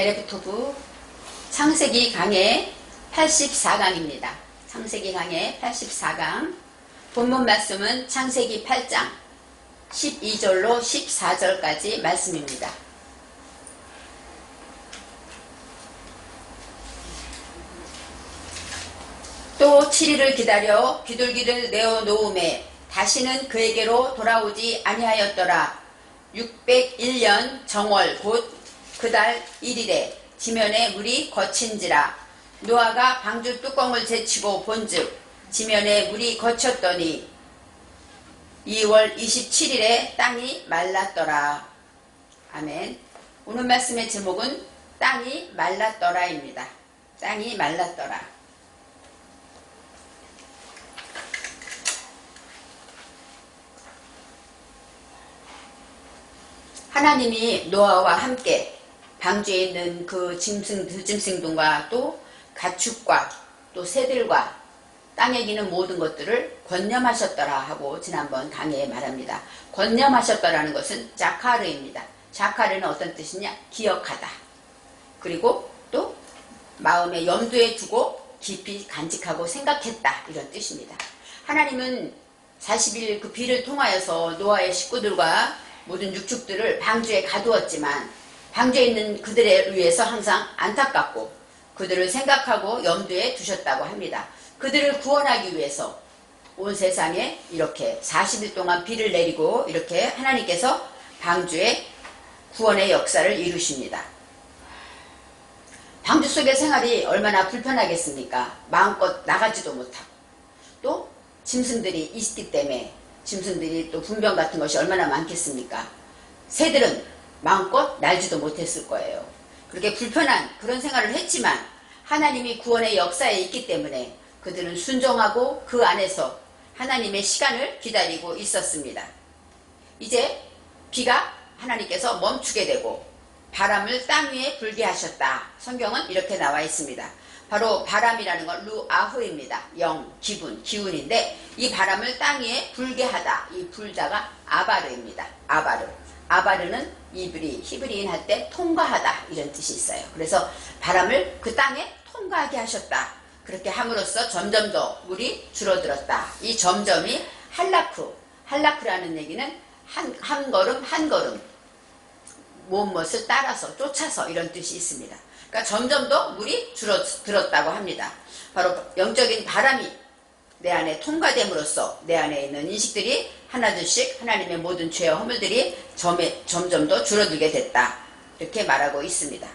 LF토부 창세기 강의 84강입니다. 창세기 강의 84강. 본문 말씀은 창세기 8장 12절로 14절까지 말씀입니다. 또 7일을 기다려 비둘기를 내어 놓음에 다시는 그에게로 돌아오지 아니하였더라. 601년 정월 곧 그달 1일에 지면에 물이 거친지라. 노아가 방주 뚜껑을 제치고 본즉 지면에 물이 거쳤더니 2월 27일에 땅이 말랐더라. 아멘. 오늘 말씀의 제목은 땅이 말랐더라입니다. 땅이 말랐더라. 하나님이 노아와 함께 방주에 있는 그 들짐승들과 또 가축과 또 새들과 땅에 기는 모든 것들을 권념하셨더라 하고 지난번 강의에 말합니다. 권념하셨더라는 것은 자카르입니다. 자카르는 어떤 뜻이냐? 기억하다. 그리고 또 마음에 염두에 두고 깊이 간직하고 생각했다, 이런 뜻입니다. 하나님은 40일 그 비를 통하여서 노아의 식구들과 모든 육축들을 방주에 가두었지만 방주에 있는 그들에 위해서 항상 안타깝고 그들을 생각하고 염두에 두셨다고 합니다. 그들을 구원하기 위해서 온 세상에 이렇게 40일 동안 비를 내리고 이렇게 하나님께서 방주에 구원의 역사를 이루십니다. 방주 속의 생활이 얼마나 불편하겠습니까? 마음껏 나가지도 못하고 또 짐승들이 있기 때문에 짐승들이 또 분변 같은 것이 얼마나 많겠습니까? 새들은 마음껏 날지도 못했을 거예요. 그렇게 불편한 그런 생활을 했지만 하나님이 구원의 역사에 있기 때문에 그들은 순종하고 그 안에서 하나님의 시간을 기다리고 있었습니다. 이제 비가 하나님께서 멈추게 되고 바람을 땅 위에 불게 하셨다. 성경은 이렇게 나와 있습니다. 바로 바람이라는 건 루아흐입니다. 영, 기분, 기운인데 이 바람을 땅 위에 불게 하다. 이 불자가 아바르입니다. 아바르. 아바르는 히브리인 할 때 통과하다, 이런 뜻이 있어요. 그래서 바람을 그 땅에 통과하게 하셨다. 그렇게 함으로써 점점 더 물이 줄어들었다. 이 점점이 할라크라는 얘기는 한 걸음 한 걸음 무엇을 따라서 쫓아서, 이런 뜻이 있습니다. 그러니까 점점 더 물이 줄어들었다고 합니다. 바로 영적인 바람이 내 안에 통과됨으로써 내 안에 있는 인식들이 하나둘씩 하나님의 모든 죄와 허물들이 점점 더 줄어들게 됐다, 이렇게 말하고 있습니다.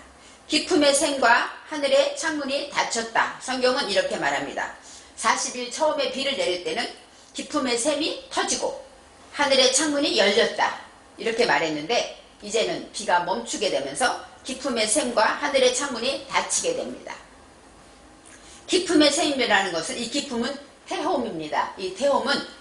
기품의 샘과 하늘의 창문이 닫혔다. 성경은 이렇게 말합니다. 40일 처음에 비를 내릴 때는 기품의 샘이 터지고 하늘의 창문이 열렸다, 이렇게 말했는데 이제는 비가 멈추게 되면서 기품의 샘과 하늘의 창문이 닫히게 됩니다. 기품의 샘이라는 것은, 이 기품은 태홈입니다. 이 태홈은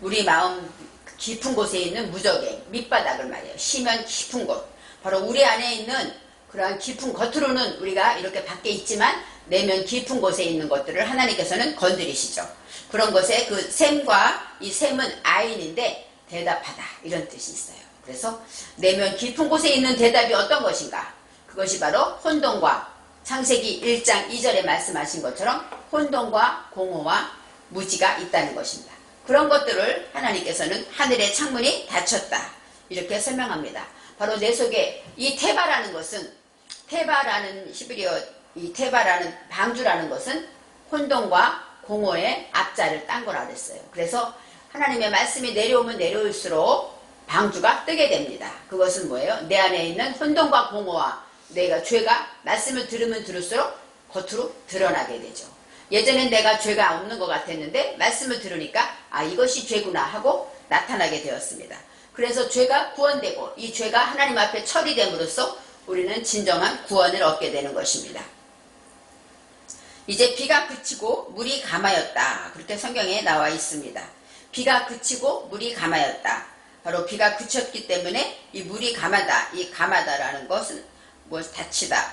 우리 마음 깊은 곳에 있는 무적의 밑바닥을 말해요. 심연 깊은 곳. 바로 우리 안에 있는 그러한 깊은, 겉으로는 우리가 이렇게 밖에 있지만 내면 깊은 곳에 있는 것들을 하나님께서는 건드리시죠. 그런 것에 그 샘과, 이 샘은 아인인데 대답하다, 이런 뜻이 있어요. 그래서 내면 깊은 곳에 있는 대답이 어떤 것인가? 그것이 바로 혼돈과, 창세기 1장 2절에 말씀하신 것처럼 혼돈과 공허와 무지가 있다는 것입니다. 그런 것들을 하나님께서는 하늘의 창문이 닫혔다, 이렇게 설명합니다. 바로 내 속에 이 테바라는 것은, 테바라는 히브리어, 이 테바라는 방주라는 것은 혼돈과 공허의 앞자를 딴 거라 그랬어요. 그래서 하나님의 말씀이 내려오면 내려올수록 방주가 뜨게 됩니다. 그것은 뭐예요? 내 안에 있는 혼돈과 공허와 내가 죄가 말씀을 들으면 들을수록 겉으로 드러나게 되죠. 예전엔 내가 죄가 없는 것 같았는데 말씀을 들으니까 이것이 죄구나 하고 나타나게 되었습니다. 그래서 죄가 구원되고 이 죄가 하나님 앞에 처리됨으로써 우리는 진정한 구원을 얻게 되는 것입니다. 이제 비가 그치고 물이 감하였다. 그렇게 성경에 나와 있습니다. 비가 그치고 물이 감하였다. 바로 비가 그쳤기 때문에 이 물이 감하다. 이 감하다라는 것은 닫히다,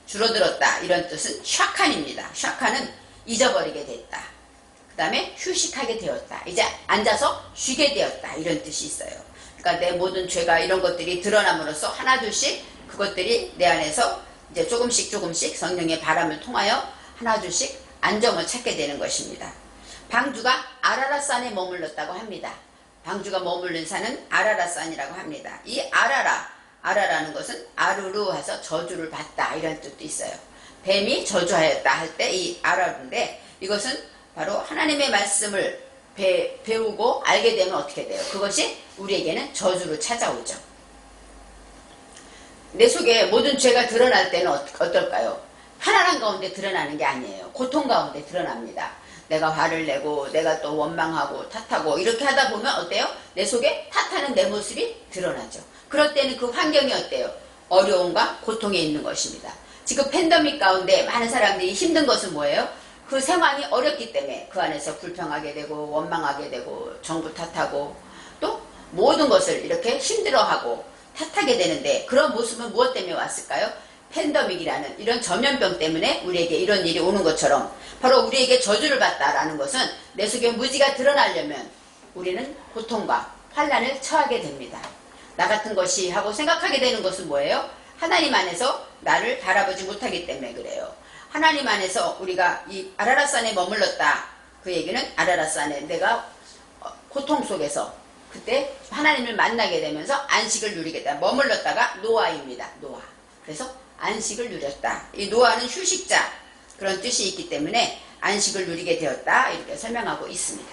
줄어들었다, 이런 뜻은 샤칸입니다. 샤칸은 잊어버리게 됐다. 그 다음에 휴식하게 되었다. 이제 앉아서 쉬게 되었다, 이런 뜻이 있어요. 그러니까 내 모든 죄가 이런 것들이 드러남으로써 하나둘씩 그것들이 내 안에서 이제 조금씩 조금씩 성령의 바람을 통하여 하나둘씩 안정을 찾게 되는 것입니다. 방주가 아라랏산에 머물렀다고 합니다. 방주가 머물른 산은 아라랏산이라고 합니다. 이 아라라는 것은 아르루 해서 저주를 받다 이런 뜻도 있어요. 뱀이 저주하였다 할 때 이 아라루인데, 이것은 바로 하나님의 말씀을 배우고 알게 되면 어떻게 돼요? 그것이 우리에게는 저주로 찾아오죠. 내 속에 모든 죄가 드러날 때는 어떨까요? 편안한 가운데 드러나는 게 아니에요. 고통 가운데 드러납니다. 내가 화를 내고 내가 또 원망하고 탓하고 이렇게 하다 보면 어때요? 내 속에 탓하는 내 모습이 드러나죠. 그럴 때는 그 환경이 어때요? 어려움과 고통에 있는 것입니다. 지금 팬데믹 가운데 많은 사람들이 힘든 것은 뭐예요? 그 상황이 어렵기 때문에 그 안에서 불평하게 되고 원망하게 되고 정부 탓하고 또 모든 것을 이렇게 힘들어하고 탓하게 되는데, 그런 모습은 무엇 때문에 왔을까요? 팬데믹이라는 이런 전염병 때문에 우리에게 이런 일이 오는 것처럼, 바로 우리에게 저주를 받다라는 것은 내 속에 무지가 드러나려면 우리는 고통과 환난을 처하게 됩니다. 나 같은 것이 하고 생각하게 되는 것은 뭐예요? 하나님 안에서 나를 바라보지 못하기 때문에 그래요. 하나님 안에서 우리가 이 아라랏산에 머물렀다, 그 얘기는 아라랏산에 내가 고통 속에서 그때 하나님을 만나게 되면서 안식을 누리게 다 머물렀다가 노아입니다. 노아. 그래서 안식을 누렸다. 이 노아는 휴식자 그런 뜻이 있기 때문에 안식을 누리게 되었다 이렇게 설명하고 있습니다.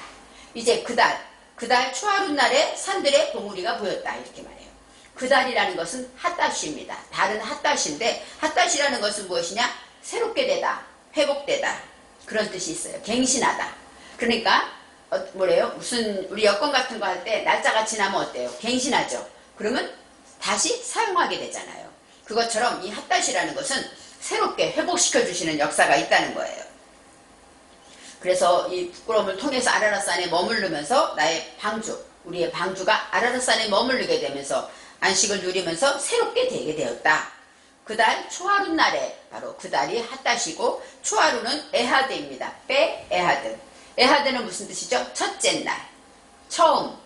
이제 그달 초하룻날에 산들의 봉우리가 보였다 이렇게 말해요. 그달이라는 것은 핫다시입니다. 달은 핫다시인데, 핫다시라는 것은 무엇이냐? 새롭게 되다, 회복되다 그런 뜻이 있어요. 갱신하다. 그러니까 뭐래요? 무슨 우리 여권 같은 거 할 때 날짜가 지나면 어때요? 갱신하죠. 그러면 다시 사용하게 되잖아요. 그것처럼 이 핫다시라는 것은 새롭게 회복시켜 주시는 역사가 있다는 거예요. 그래서 이 부끄러움을 통해서 아라랏산에 머무르면서 나의 방주, 우리의 방주가 아라랏산에 머무르게 되면서 안식을 누리면서 새롭게 되게 되었다. 그달 초하룻날에, 바로 그달이 핫다시고 초하루는 에하드입니다. 에하드. 에하드는 무슨 뜻이죠? 첫째 날, 처음.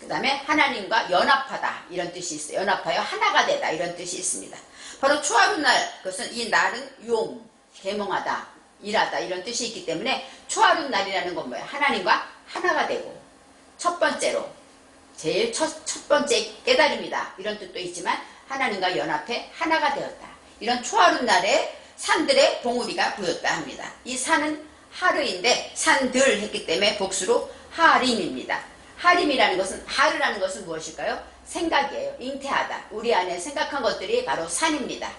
그 다음에 하나님과 연합하다 이런 뜻이 있어요. 연합하여 하나가 되다 이런 뜻이 있습니다. 바로 초하룻날, 그것은 이 날은 용, 계몽하다, 일하다 이런 뜻이 있기 때문에 초하룻날이라는 건 뭐예요? 하나님과 하나가 되고, 첫 번째로 제일 첫 번째 깨달음이다 이런 뜻도 있지만 하나님과 연합해 하나가 되었다. 이런 초하룻날에 산들의 봉우리가 보였다 합니다. 이 산은 하르인데 산들 했기 때문에 복수로 하림입니다. 하림이라는 것은, 하르라는 것은 무엇일까요? 생각이에요. 잉태하다. 우리 안에 생각한 것들이 바로 산입니다.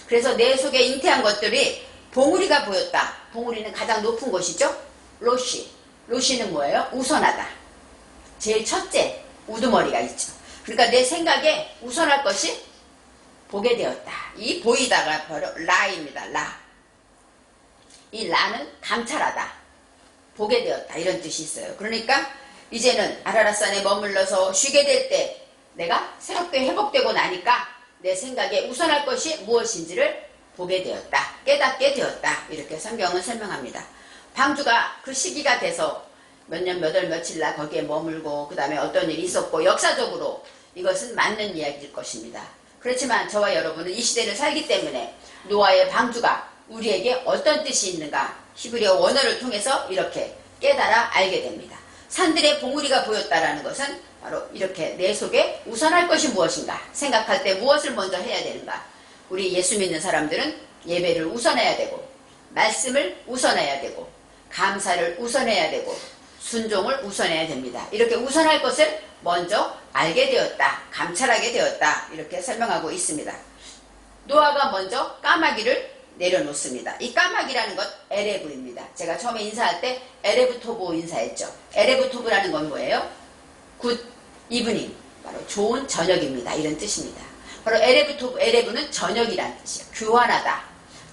그래서 내 속에 잉태한 것들이 봉우리가 보였다. 봉우리는 가장 높은 곳이죠. 로시. 로시는 뭐예요? 우선하다. 제일 첫째 우두머리가 있죠. 그러니까 내 생각에 우선할 것이 보게 되었다. 이 보이다가 바로 라입니다. 라. 이 라는 감찰하다, 보게 되었다 이런 뜻이 있어요. 그러니까 이제는 아라랏산에 머물러서 쉬게 될 때 내가 새롭게 회복되고 나니까 내 생각에 우선할 것이 무엇인지를 보게 되었다, 깨닫게 되었다 이렇게 성경은 설명합니다. 방주가 그 시기가 돼서 몇 년 몇 월 며칠 날 거기에 머물고 그 다음에 어떤 일이 있었고, 역사적으로 이것은 맞는 이야기일 것입니다. 그렇지만 저와 여러분은 이 시대를 살기 때문에 노아의 방주가 우리에게 어떤 뜻이 있는가 히브리어 원어를 통해서 이렇게 깨달아 알게 됩니다. 산들의 봉우리가 보였다라는 것은 바로 이렇게 내 속에 우선할 것이 무엇인가, 생각할 때 무엇을 먼저 해야 되는가. 우리 예수 믿는 사람들은 예배를 우선해야 되고, 말씀을 우선해야 되고, 감사를 우선해야 되고, 순종을 우선해야 됩니다. 이렇게 우선할 것을 먼저 알게 되었다, 감찰하게 되었다 이렇게 설명하고 있습니다. 노아가 먼저 까마귀를 내려놓습니다. 이 까마귀라는 것 에레브입니다. 제가 처음에 인사할 때 에레브 토브 인사했죠. 에레브 토브라는 건 뭐예요? 굿 이브닝, 바로 좋은 저녁입니다 이런 뜻입니다. 바로 에레브 토브, 에레브는 저녁이라는 뜻이에요. 교환하다,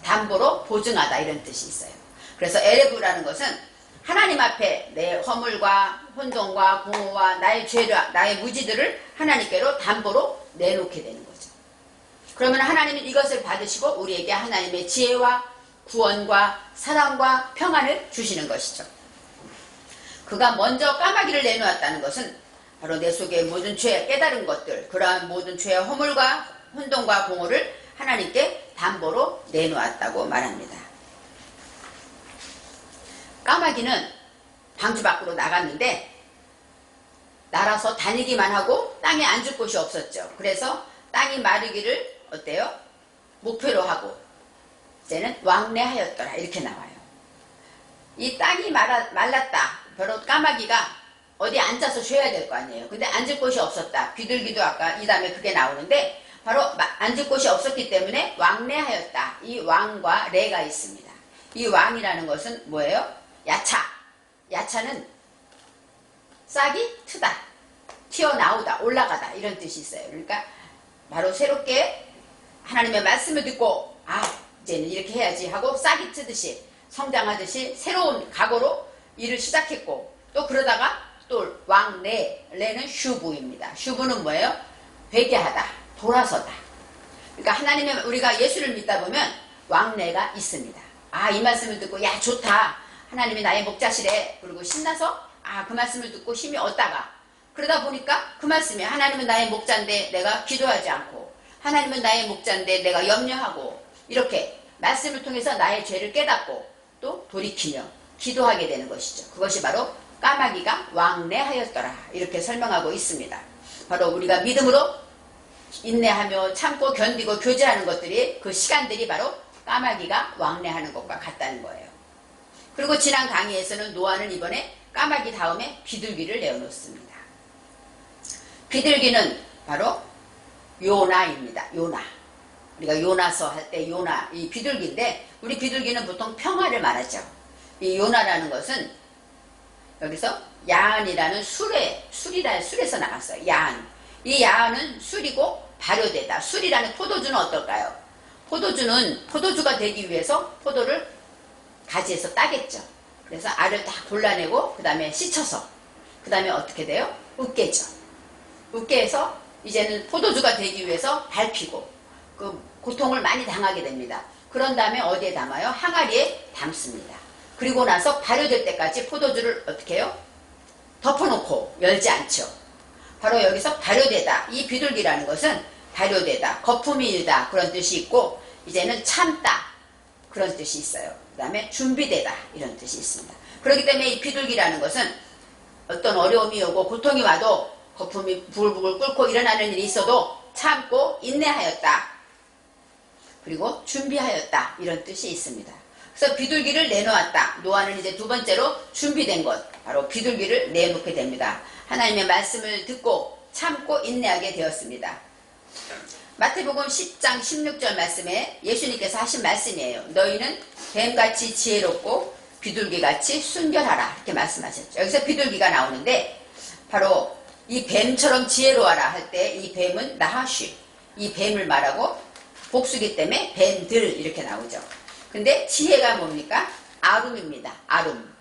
담보로 보증하다 이런 뜻이 있어요. 그래서 에레브라는 것은 하나님 앞에 내 허물과 혼돈과 공허와 나의 죄와 나의 무지들을 하나님께로 담보로 내놓게 되는 거죠. 그러면 하나님은 이것을 받으시고 우리에게 하나님의 지혜와 구원과 사랑과 평안을 주시는 것이죠. 그가 먼저 까마귀를 내놓았다는 것은 바로 내 속의 모든 죄, 깨달은 것들, 그러한 모든 죄의 허물과 혼돈과 공허를 하나님께 담보로 내놓았다고 말합니다. 까마귀는 방주 밖으로 나갔는데 날아서 다니기만 하고 땅에 앉을 곳이 없었죠. 그래서 땅이 마르기를 어때요? 목표로 하고 이제는 왕래하였더라 이렇게 나와요. 이 땅이 말랐다. 바로 까마귀가 어디 앉아서 쉬어야 될 거 아니에요. 근데 앉을 곳이 없었다. 비둘기도 아까 이 다음에 그게 나오는데 바로 앉을 곳이 없었기 때문에 왕래하였다. 이 왕과 레가 있습니다. 이 왕이라는 것은 뭐예요? 야차. 야차는 싹이 트다, 튀어나오다, 올라가다 이런 뜻이 있어요. 그러니까 바로 새롭게 하나님의 말씀을 듣고 이제는 이렇게 해야지 하고 싹이 트듯이 성장하듯이 새로운 각오로 일을 시작했고 또 그러다가 또 왕래, 레는 슈브입니다. 슈브는 뭐예요? 회개하다, 돌아서다. 그러니까 하나님의 우리가 예수를 믿다 보면 왕래가 있습니다. 이 말씀을 듣고 야 좋다. 하나님이 나의 목자시래. 그리고 신나서 그 말씀을 듣고 힘이 얻다가 그러다 보니까 그 말씀이 하나님은 나의 목자인데 내가 기도하지 않고 하나님은 나의 목자인데 내가 염려하고 이렇게 말씀을 통해서 나의 죄를 깨닫고 또 돌이키며 기도하게 되는 것이죠. 그것이 바로 까마귀가 왕래하였더라 이렇게 설명하고 있습니다. 바로 우리가 믿음으로 인내하며 참고 견디고 교제하는 것들이 그 시간들이 바로 까마귀가 왕래하는 것과 같다는 거예요. 그리고 지난 강의에서는 노아는 이번에 까마귀 다음에 비둘기를 내어놓습니다. 비둘기는 바로 요나입니다. 요나. 우리가 요나서 할 때 요나, 이 비둘기인데 우리 비둘기는 보통 평화를 말하죠. 이 요나라는 것은 여기서 야한이라는 술에서 나갔어요. 야한. 이 야한은 술이고 발효되다. 술이라는 포도주는 어떨까요? 포도주는 포도주가 되기 위해서 포도를 가지에서 따겠죠. 그래서 알을 다 골라내고 그 다음에 씻혀서 그 다음에 어떻게 돼요? 으깨죠. 으깨서 이제는 포도주가 되기 위해서 밟히고 그 고통을 많이 당하게 됩니다. 그런 다음에 어디에 담아요? 항아리에 담습니다. 그리고 나서 발효될 때까지 포도주를 어떻게 해요? 덮어놓고 열지 않죠. 바로 여기서 발효되다. 이 비둘기라는 것은 발효되다, 거품이 일다 그런 뜻이 있고 이제는 참다 그런 뜻이 있어요. 그 다음에 준비되다 이런 뜻이 있습니다. 그렇기 때문에 이 비둘기라는 것은 어떤 어려움이 오고 고통이 와도 거품이 부글부글 끓고 일어나는 일이 있어도 참고 인내하였다. 그리고 준비하였다 이런 뜻이 있습니다. 그래서 비둘기를 내놓았다. 노아는 이제 두 번째로 준비된 것 바로 비둘기를 내놓게 됩니다. 하나님의 말씀을 듣고 참고 인내하게 되었습니다. 마태복음 10장 16절 말씀에 예수님께서 하신 말씀이에요. 너희는 뱀같이 지혜롭고 비둘기같이 순결하라 이렇게 말씀하셨죠. 여기서 비둘기가 나오는데 바로 이 뱀처럼 지혜로워라 할 때 이 뱀은 나하쉬 이 뱀을 말하고 복수기 때문에 뱀들 이렇게 나오죠. 근데 지혜가 뭡니까? 아룸입니다. 아룸.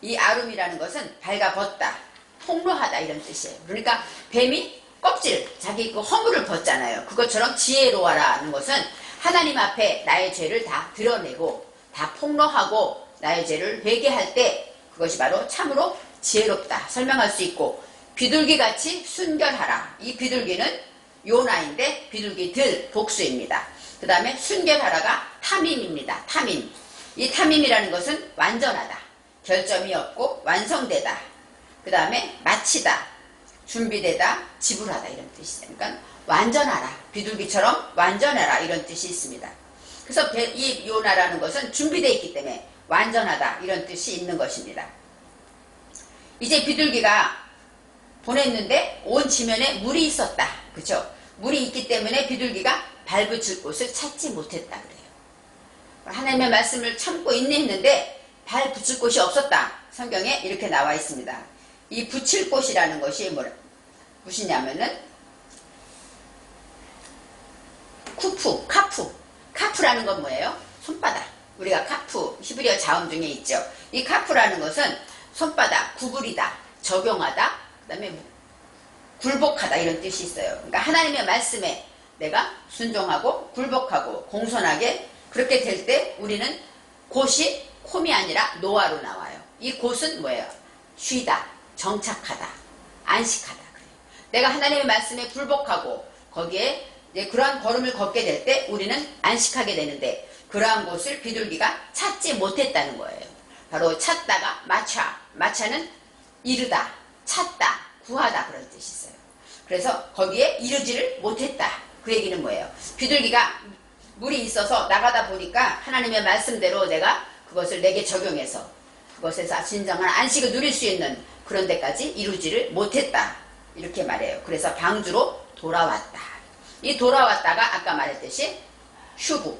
이 아룸이라는 것은 발가벗다, 폭로하다 이런 뜻이에요. 그러니까 뱀이 껍질, 자기 그 허물을 벗잖아요. 그것처럼 지혜로워라는 것은 하나님 앞에 나의 죄를 다 드러내고 다 폭로하고 나의 죄를 회개할 때 그것이 바로 참으로 지혜롭다 설명할 수 있고 비둘기같이 순결하라. 이 비둘기는 요나인데 비둘기들 복수입니다. 그 다음에 순결하라가 탐임입니다. 탐임. 이 탐임이라는 것은 완전하다, 결점이 없고 완성되다. 그 다음에 마치다, 준비되다, 지불하다 이런 뜻이 있어요. 그러니까 완전하라, 비둘기처럼 완전하라 이런 뜻이 있습니다. 그래서 이 요나라는 것은 준비되어 있기 때문에 완전하다 이런 뜻이 있는 것입니다. 이제 비둘기가 보냈는데 온 지면에 물이 있었다. 그렇죠? 물이 있기 때문에 비둘기가 발붙일 곳을 찾지 못했다 그래요. 하나님의 말씀을 참고 인내했는데 발 붙일 곳이 없었다. 성경에 이렇게 나와 있습니다. 이 붙일 곳이라는 것이 무엇이냐면은 쿠프, 카프. 카프라는 건 뭐예요? 손바닥. 우리가 카프, 히브리어 자음 중에 있죠. 이 카프라는 것은 손바닥, 구부리다, 적용하다, 그 다음에 굴복하다 이런 뜻이 있어요. 그러니까 하나님의 말씀에 내가 순종하고 굴복하고 공손하게 그렇게 될 때 우리는 곳이 콤이 아니라 노아로 나와요. 이 곳은 뭐예요? 쉬다, 정착하다, 안식하다. 그래요. 내가 하나님의 말씀에 굴복하고 거기에 이제 그러한 걸음을 걷게 될 때 우리는 안식하게 되는데 그러한 곳을 비둘기가 찾지 못했다는 거예요. 바로 찾다가 마차는 이르다, 찾다, 구하다 그런 뜻이 있어요. 그래서 거기에 이르지를 못했다. 그 얘기는 뭐예요? 비둘기가 물이 있어서 나가다 보니까 하나님의 말씀대로 내가 그것을 내게 적용해서 그것에서 진정한 안식을 누릴 수 있는 그런 데까지 이루지를 못했다. 이렇게 말해요. 그래서 방주로 돌아왔다. 이 돌아왔다가 아까 말했듯이 슈브,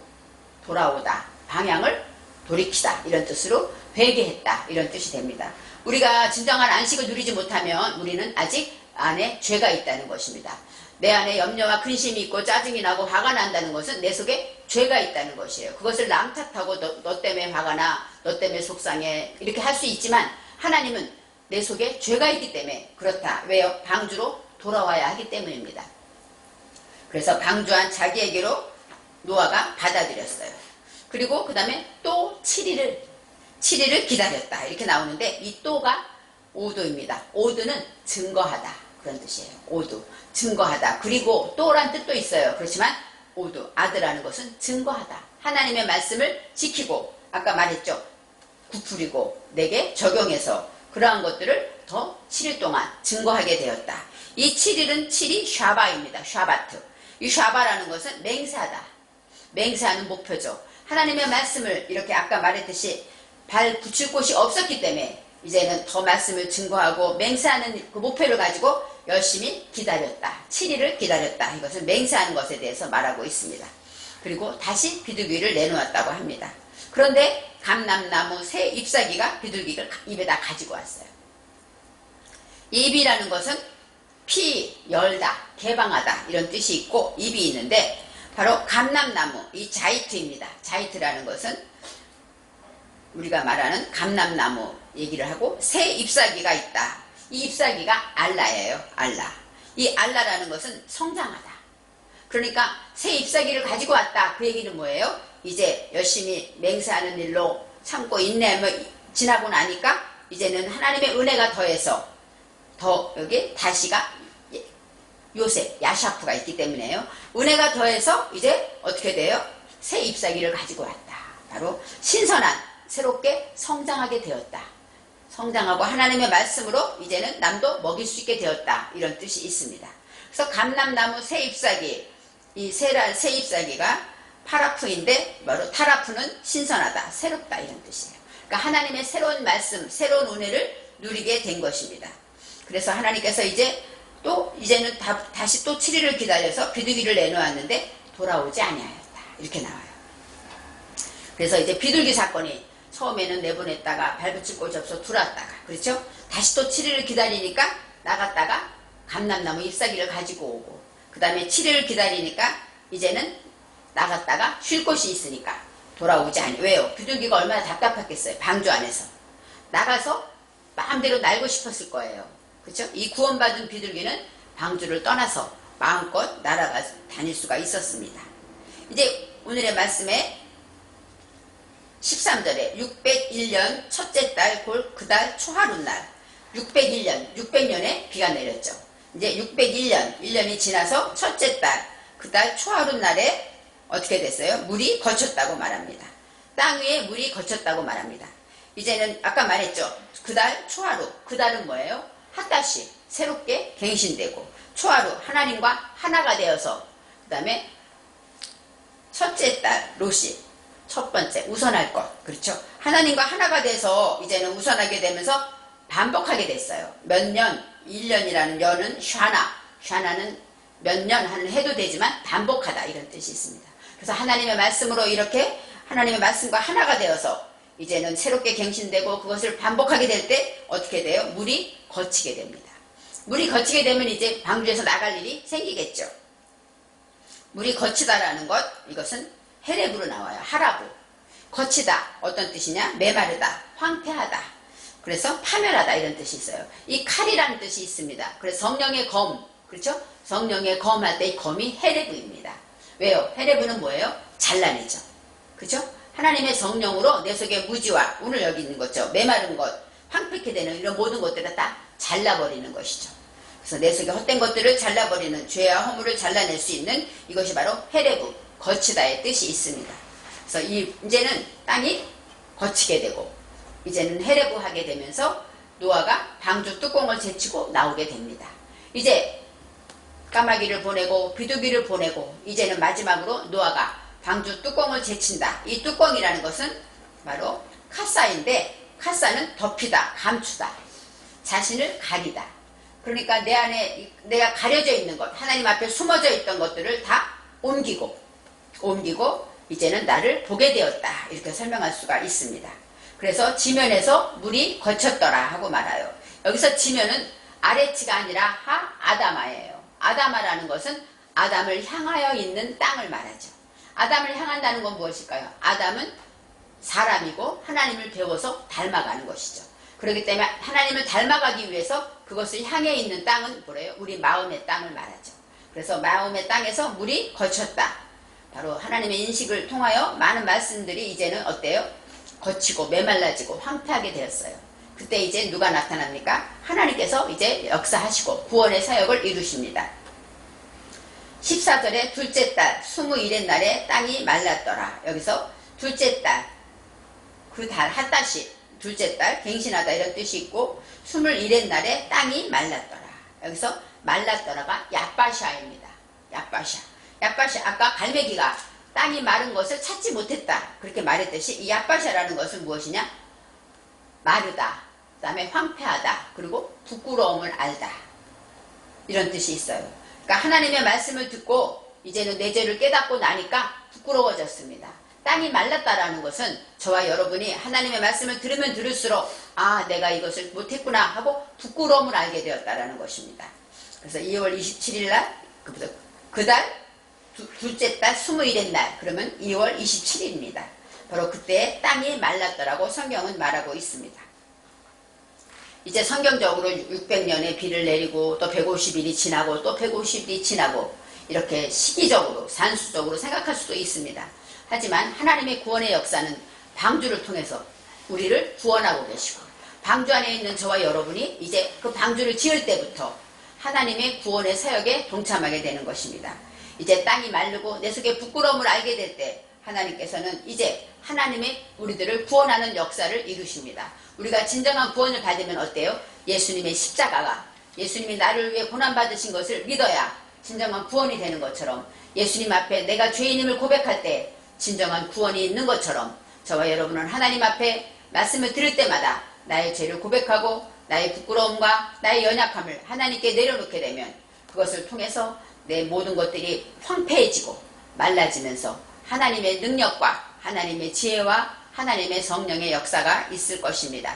돌아오다, 방향을 돌이키다 이런 뜻으로 회개했다 이런 뜻이 됩니다. 우리가 진정한 안식을 누리지 못하면 우리는 아직 안에 죄가 있다는 것입니다. 내 안에 염려와 근심이 있고 짜증이 나고 화가 난다는 것은 내 속에 죄가 있다는 것이에요. 그것을 남 탓하고 너 때문에 화가 나, 너 때문에 속상해 이렇게 할 수 있지만 하나님은 내 속에 죄가 있기 때문에 그렇다. 왜요? 방주로 돌아와야 하기 때문입니다. 그래서 방주한 자기에게로 노아가 받아들였어요. 그리고 그 다음에 또 7일을 기다렸다 이렇게 나오는데 이 또가 오도입니다. 오도는 증거하다 그런 뜻이에요. 오도, 증거하다. 그리고 또란 뜻도 있어요. 그렇지만 오도, 아드라는 것은 증거하다. 하나님의 말씀을 지키고 아까 말했죠. 구풀이고 내게 적용해서 그러한 것들을 더 7일 동안 증거하게 되었다. 이 7일은 7이 샤바입니다. 샤바트. 이 샤바라는 것은 맹세하다. 맹세하는 목표죠. 하나님의 말씀을 이렇게 아까 말했듯이 발 붙일 곳이 없었기 때문에 이제는 더 말씀을 증거하고 맹세하는 그 목표를 가지고 열심히 기다렸다. 7일을 기다렸다. 이것을 맹세하는 것에 대해서 말하고 있습니다. 그리고 다시 비둘기를 내놓았다고 합니다. 그런데 감람나무 새 잎사귀가 비둘기를 입에다 가지고 왔어요. 입이라는 것은 피, 열다, 개방하다 이런 뜻이 있고 입이 있는데 바로 감람나무, 이 자이트입니다. 자이트라는 것은 우리가 말하는 감람나무 얘기를 하고 새 잎사귀가 있다. 이 잎사귀가 알라예요. 알라. 이 알라라는 것은 성장하다. 그러니까 새 잎사귀를 가지고 왔다. 그 얘기는 뭐예요? 이제 열심히 맹세하는 일로 참고 인내하며 지나고 나니까 이제는 하나님의 은혜가 더해서 더 여기 다시가 요셉, 야샤프가 있기 때문에요. 은혜가 더해서 이제 어떻게 돼요? 새 잎사귀를 가지고 왔다. 바로 신선한 새롭게 성장하게 되었다. 성장하고 하나님의 말씀으로 이제는 남도 먹일 수 있게 되었다. 이런 뜻이 있습니다. 그래서 감람나무 새 잎사귀, 이 새 잎사귀가 파라프인데 바로 타라프는 신선하다, 새롭다 이런 뜻이에요. 그러니까 하나님의 새로운 말씀, 새로운 은혜를 누리게 된 것입니다. 그래서 하나님께서 이제는 다시 또 7일을 기다려서 비둘기를 내놓았는데 돌아오지 아니하였다. 이렇게 나와요. 그래서 이제 비둘기 사건이 처음에는 내보냈다가 발붙일 곳이 없어 들어왔다가 그렇죠? 다시 또 7일을 기다리니까 나갔다가 감람나무 잎사귀를 가지고 오고 그 다음에 7일을 기다리니까 이제는 나갔다가 쉴 곳이 있으니까 돌아오지 않아요. 왜요? 비둘기가 얼마나 답답했겠어요. 방주 안에서. 나가서 마음대로 날고 싶었을 거예요. 그렇죠? 이 구원받은 비둘기는 방주를 떠나서 마음껏 날아가 다닐 수가 있었습니다. 이제 오늘의 말씀에 13절에 601년 첫째 달 골 그달 초하룻날 600년에 비가 내렸죠. 이제 601년 1년이 지나서 첫째 달 그달 초하룻날에 어떻게 됐어요? 물이 거쳤다고 말합니다. 땅 위에 물이 거쳤다고 말합니다. 이제는 아까 말했죠. 그달 초하루. 그달은 뭐예요? 핫다시 새롭게 갱신되고 초하루 하나님과 하나가 되어서 그 다음에 첫째 달 로시 첫 번째 우선할 것 그렇죠. 하나님과 하나가 돼서 이제는 우선하게 되면서 반복하게 됐어요. 몇 년 1년이라는 년은 샤나는 몇 년 하는 해도 되지만 반복하다 이런 뜻이 있습니다. 그래서 하나님의 말씀으로 이렇게 하나님의 말씀과 하나가 되어서 이제는 새롭게 갱신되고 그것을 반복하게 될 때 어떻게 돼요? 물이 거치게 됩니다. 물이 거치게 되면 이제 방주에서 나갈 일이 생기겠죠. 물이 거치다라는 것 이것은 헤레브로 나와요. 하라브. 거치다 어떤 뜻이냐? 메마르다, 황폐하다. 그래서 파멸하다 이런 뜻이 있어요. 이 칼이라는 뜻이 있습니다. 그래서 성령의 검 그렇죠? 성령의 검할 때 이 검이 헤레브입니다. 왜요? 헤레브는 뭐예요? 잘라내죠. 그렇죠? 하나님의 성령으로 내 속에 무지와 오늘 여기 있는 거죠. 메마른 것, 황폐케 되는 이런 모든 것들을 다 잘라버리는 것이죠. 그래서 내 속에 헛된 것들을 잘라버리는, 죄와 허물을 잘라낼 수 있는 이것이 바로 헤레브, 거치다의 뜻이 있습니다. 그래서 이제는 땅이 거치게 되고 이제는 헤레브 하게 되면서 노아가 방주 뚜껑을 제치고 나오게 됩니다. 이제 까마귀를 보내고 비둘기를 보내고 이제는 마지막으로 노아가 방주 뚜껑을 제친다. 이 뚜껑이라는 것은 바로 카사인데, 카사는 덮이다, 감추다, 자신을 가리다. 그러니까 내 안에 내가 가려져 있는 것, 하나님 앞에 숨어져 있던 것들을 다 옮기고 이제는 나를 보게 되었다, 이렇게 설명할 수가 있습니다. 그래서 지면에서 물이 거쳤더라 하고 말아요. 여기서 지면은 아래치가 아니라 아다마예요. 아다마라는 것은 아담을 향하여 있는 땅을 말하죠. 아담을 향한다는 건 무엇일까요? 아담은 사람이고 하나님을 배워서 닮아가는 것이죠. 그렇기 때문에 하나님을 닮아가기 위해서 그것을 향해 있는 땅은 뭐래요? 우리 마음의 땅을 말하죠. 그래서 마음의 땅에서 물이 거쳤다. 바로 하나님의 인식을 통하여 많은 말씀들이 이제는 어때요? 거치고 메말라지고 황폐하게 되었어요. 그때 이제 누가 나타납니까? 하나님께서 이제 역사하시고 구원의 사역을 이루십니다. 14절에 둘째 달 21의 날에 땅이 말랐더라. 여기서 둘째 달, 그 달, 핫다시, 둘째 달, 갱신하다 이런 뜻이 있고 21의 날에 땅이 말랐더라. 여기서 말랐더라가 야빠샤입니다. 야빠샤. 아까 갈매기가 땅이 마른 것을 찾지 못했다, 그렇게 말했듯이 이 야빠샤라는 것은 무엇이냐? 마르다, 그 다음에 황폐하다, 그리고 부끄러움을 알다, 이런 뜻이 있어요. 그러니까 하나님의 말씀을 듣고 이제는 내 죄를 깨닫고 나니까 부끄러워졌습니다. 땅이 말랐다라는 것은 저와 여러분이 하나님의 말씀을 들으면 들을수록 내가 이것을 못했구나 하고 부끄러움을 알게 되었다라는 것입니다. 그래서 2월 27일 날 그달 둘째 달 21의 날, 그러면 2월 27일입니다. 바로 그때 땅이 말랐더라고 성경은 말하고 있습니다. 이제 성경적으로 600년의 비를 내리고 또 150일이 지나고 또 150일이 지나고 이렇게 시기적으로 산수적으로 생각할 수도 있습니다. 하지만 하나님의 구원의 역사는 방주를 통해서 우리를 구원하고 계시고, 방주 안에 있는 저와 여러분이 이제 그 방주를 지을 때부터 하나님의 구원의 사역에 동참하게 되는 것입니다. 이제 땅이 마르고 내 속에 부끄러움을 알게 될 때 하나님께서는 이제 하나님의 우리들을 구원하는 역사를 이루십니다. 우리가 진정한 구원을 받으면 어때요? 예수님의 십자가가, 예수님이 나를 위해 고난받으신 것을 믿어야 진정한 구원이 되는 것처럼, 예수님 앞에 내가 죄인임을 고백할 때 진정한 구원이 있는 것처럼, 저와 여러분은 하나님 앞에 말씀을 들을 때마다 나의 죄를 고백하고 나의 부끄러움과 나의 연약함을 하나님께 내려놓게 되면 그것을 통해서 내 모든 것들이 황폐해지고 말라지면서 하나님의 능력과 하나님의 지혜와 하나님의 성령의 역사가 있을 것입니다.